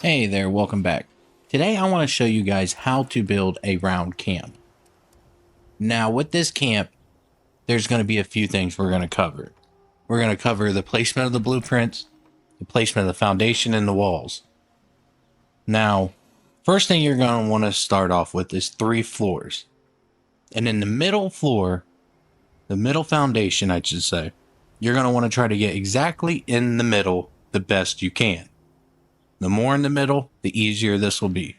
Hey there, welcome back. Today I want to show you guys how to build a round camp. Now with this camp, there's going to be a few things we're going to cover. We're going to cover the placement of the blueprints, the placement of the foundation and the walls. Now, first thing you're going to want to start off with is 3 floors. And in the middle floor, the middle foundation I should say, you're going to want to try to get exactly in the middle the best you can. The more in the middle, the easier this will be.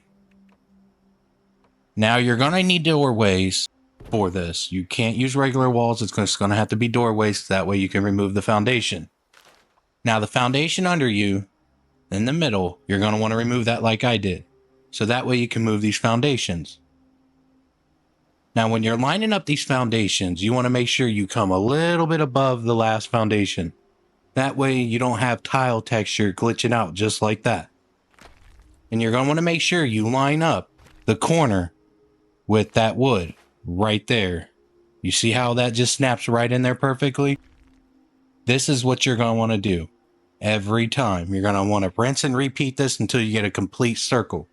Now you're going to need doorways for this. You can't use regular walls. It's just going to have to be doorways. That way you can remove the foundation. Now the foundation under you, in the middle, you're going to want to remove that like I did. So that way you can move these foundations. Now when you're lining up these foundations, you want to make sure you come a little bit above the last foundation. That way you don't have tile texture glitching out just like that. And you're going to want to make sure you line up the corner with that wood right there. You see how that just snaps right in there perfectly? This is what you're going to want to do every time. You're going to want to rinse and repeat this until you get a complete circle.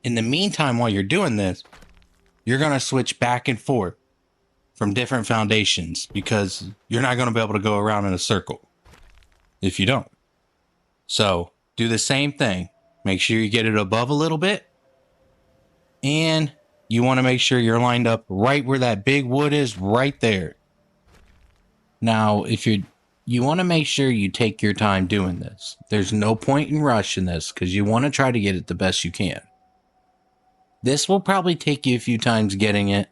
In the meantime, while you're doing this, you're going to switch back and forth from different foundations because you're not going to be able to go around in a circle if you don't. So do the same thing. Make sure you get it above a little bit. And you want to make sure you're lined up right where that big wood is, right there. Now, if you want to make sure you take your time doing this. There's no point in rushing this because you want to try to get it the best you can. This will probably take you a few times getting it.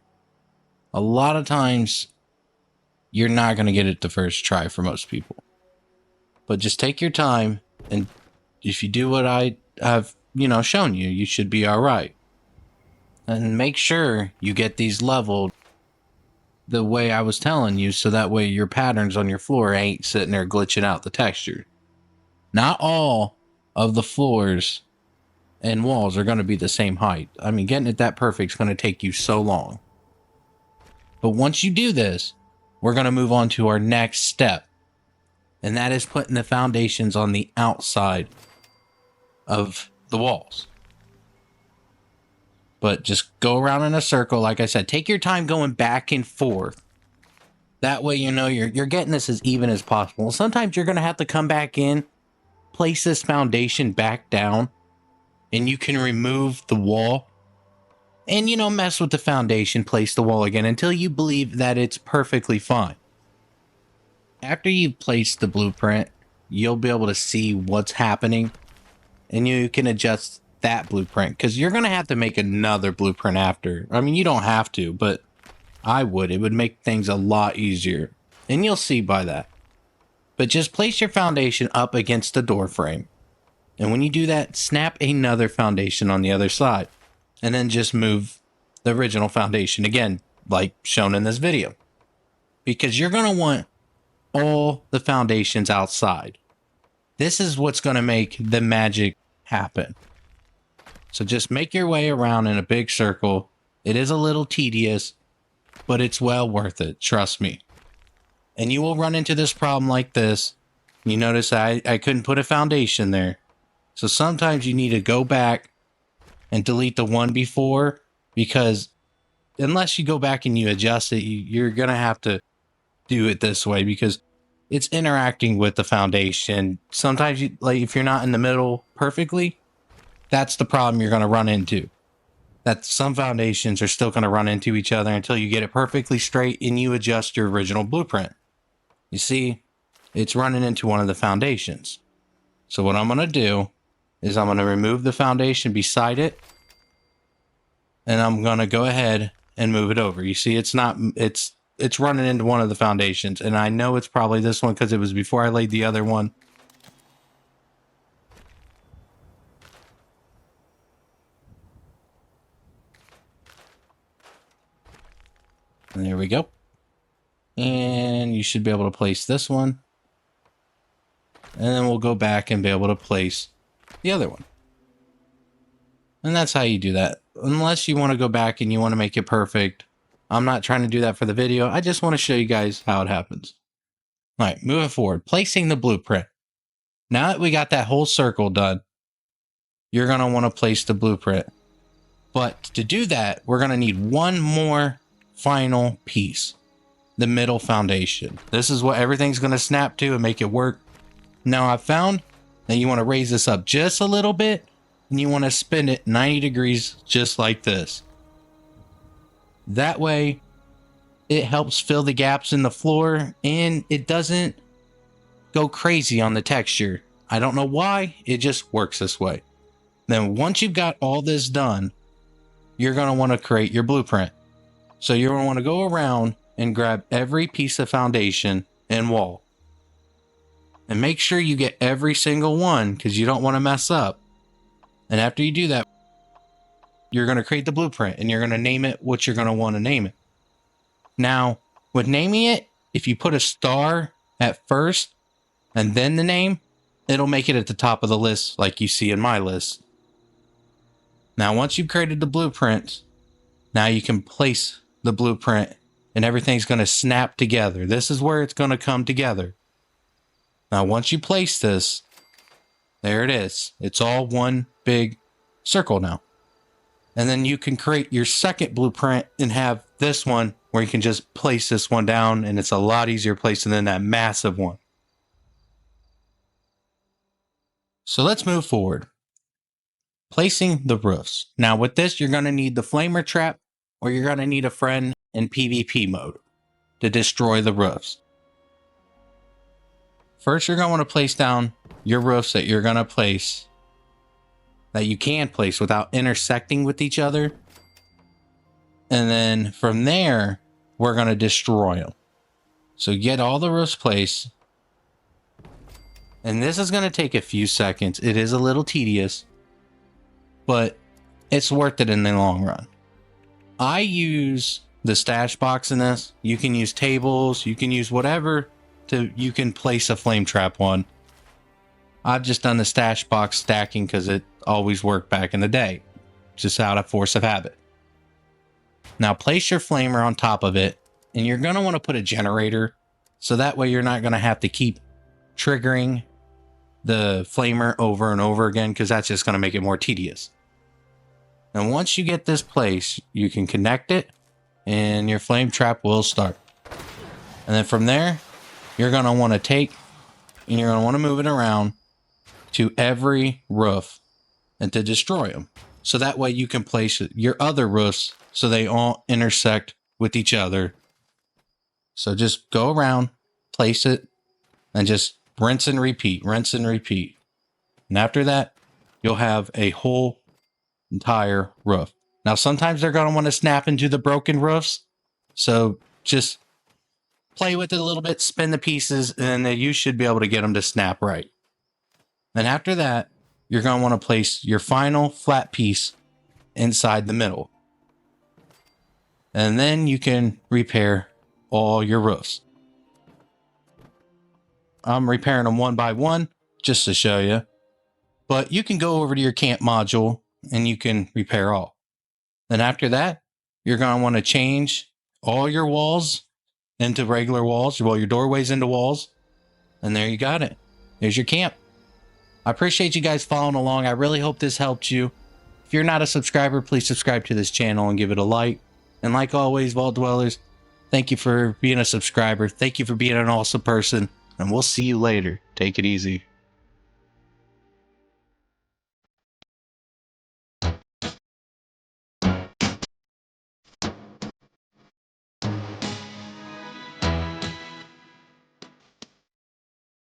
A lot of times, you're not going to get it the first try for most people. But just take your time, and if you do what I have, shown you, you should be all right. And make sure you get these leveled the way I was telling you, so that way your patterns on your floor ain't sitting there glitching out the texture. Not all of the floors and walls are going to be the same height. I mean, getting it that perfect is going to take you so long. But once you do this, we're going to move on to our next step. And that is putting the foundations on the outside of the walls. But just go around in a circle. Like I said, take your time going back and forth. That way, you're getting this as even as possible. Sometimes you're going to have to come back in, place this foundation back down, and you can remove the wall. And, mess with the foundation, place the wall again until you believe that it's perfectly fine. After you've placed the blueprint, you'll be able to see what's happening. And you can adjust that blueprint because you're going to have to make another blueprint after. I mean, you don't have to, but I would. It would make things a lot easier. And you'll see by that. But just place your foundation up against the door frame. And when you do that, snap another foundation on the other side. And then just move the original foundation again, like shown in this video. Because you're going to want all the foundations outside. This is what's going to make the magic happen. So just make your way around in a big circle. It is a little tedious, but it's well worth it. Trust me. And you will run into this problem like this. You notice I couldn't put a foundation there. So sometimes you need to go back and delete the one before, because unless you go back and you adjust it, you're going to have to do it this way because it's interacting with the foundation. Sometimes if you're not in the middle perfectly, that's the problem you're going to run into. That some foundations are still going to run into each other until you get it perfectly straight and you adjust your original blueprint. You see, it's running into one of the foundations. So what I'm going to do is I'm going to remove the foundation beside it. And I'm going to go ahead and move it over. You see, it's running into one of the foundations. And I know it's probably this one because it was before I laid the other one. And there we go. And you should be able to place this one. And then we'll go back and be able to place the other one. And that's how you do that. Unless you want to go back and you want to make it perfect. I'm not trying to do that for the video. I just want to show you guys how it happens. All right, moving forward. Placing the blueprint. Now that we got that whole circle done, you're going to want to place the blueprint. But to do that, we're going to need one more final piece, the middle foundation. This is what everything's going to snap to and make it work. Now I've found that you want to raise this up just a little bit and you want to spin it 90 degrees just like this. That way it helps fill the gaps in the floor and it doesn't go crazy on the texture. I don't know why, it just works this way. Then once you've got all this done, you're going to want to create your blueprint. So you're going to want to go around and grab every piece of foundation and wall. And make sure you get every single one because you don't want to mess up. And after you do that, you're going to create the blueprint and you're going to name it what you're going to want to name it. Now, with naming it, if you put a star at first and then the name, it'll make it at the top of the list like you see in my list. Now, once you've created the blueprint, now you can place the blueprint and everything's going to snap together. This is where it's going to come together. Now, once you place this, there it is. It's all one big circle now. And then you can create your second blueprint and have this one where you can just place this one down and it's a lot easier placing than that massive one. So let's move forward. Placing the roofs. Now with this, you're going to need the flamer trap or you're going to need a friend in PvP mode to destroy the roofs. First, you're going to want to place down your roofs that you're going to place, that you can place without intersecting with each other. And then from there, we're going to destroy them. So get all the roofs placed. And this is going to take a few seconds. It is a little tedious, but it's worth it in the long run. I use the stash box in this. You can use tables. You can use whatever you can place a flame trap on. I've just done the stash box stacking because it always worked back in the day. Just out of force of habit. Now place your flamer on top of it and you're going to want to put a generator. So that way you're not going to have to keep triggering the flamer over and over again because that's just going to make it more tedious. And once you get this place, you can connect it and your flame trap will start. And then from there, you're going to want to take and you're going to want to move it around to every roof and to destroy them. So that way you can place your other roofs so they all intersect with each other. So just go around, place it, and just rinse and repeat, rinse and repeat. And after that, you'll have a whole entire roof. Now, sometimes they're going to want to snap into the broken roofs. So just play with it a little bit, spin the pieces, and then you should be able to get them to snap right. And after that, you're going to want to place your final flat piece inside the middle. And then you can repair all your roofs. I'm repairing them one by one just to show you. But you can go over to your camp module and you can repair all. Then after that, you're going to want to change all your walls into regular walls, well, your doorways into walls. And there you got it. There's your camp. I appreciate you guys following along. I really hope this helped you. If you're not a subscriber, please subscribe to this channel and give it a like. And like always, Vault Dwellers, thank you for being a subscriber. Thank you for being an awesome person. And we'll see you later. Take it easy.